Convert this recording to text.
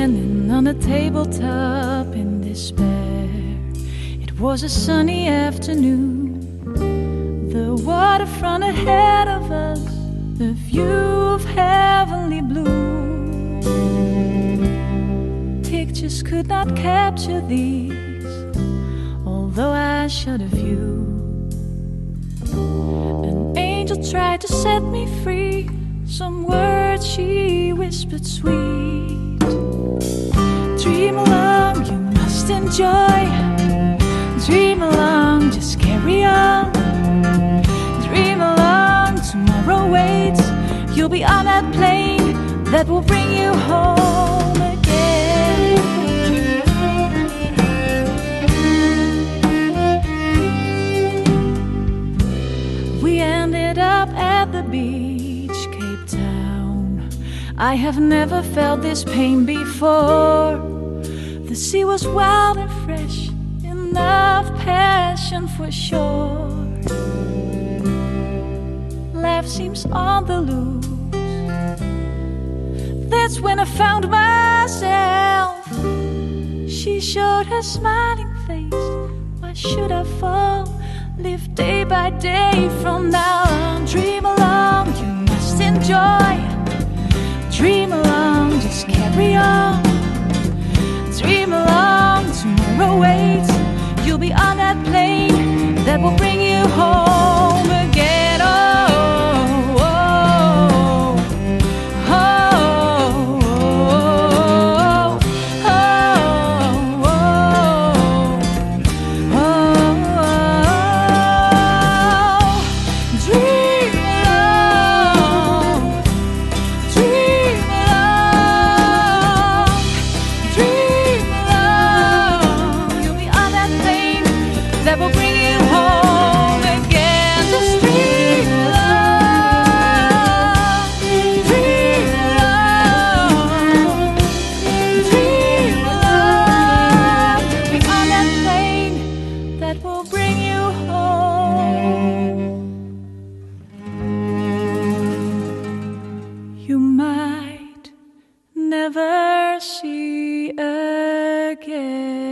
standing on a tabletop in despair. It was a sunny afternoon. The waterfront ahead of us, the view of heavenly blue. Pictures could not capture these, although I shot a few. An angel tried to set me free. Some words she whispered sweet. Dream along, you must enjoy. Dream along, just carry on. Dream along, tomorrow waits. You'll be on that plane that will bring you home again. We ended up at the beach, Cape Town. I have never felt this pain before. The sea was wild and fresh, enough passion for sure. Life seems on the loose. That's when I found myself. She showed her smiling face. Why should I fall? Live day by day from now on. Dream along, you must enjoy. Dream along, just carry on. Dream along, tomorrow waits. You'll be on that plane that will bring you home again. Oh, oh, oh, oh, oh, oh, oh. Dream along, dream along, dream along. You'll be on that plane that will bring you home again. Just dream along, dream along, dream along. Be on that plane that will bring you home. You might never see again.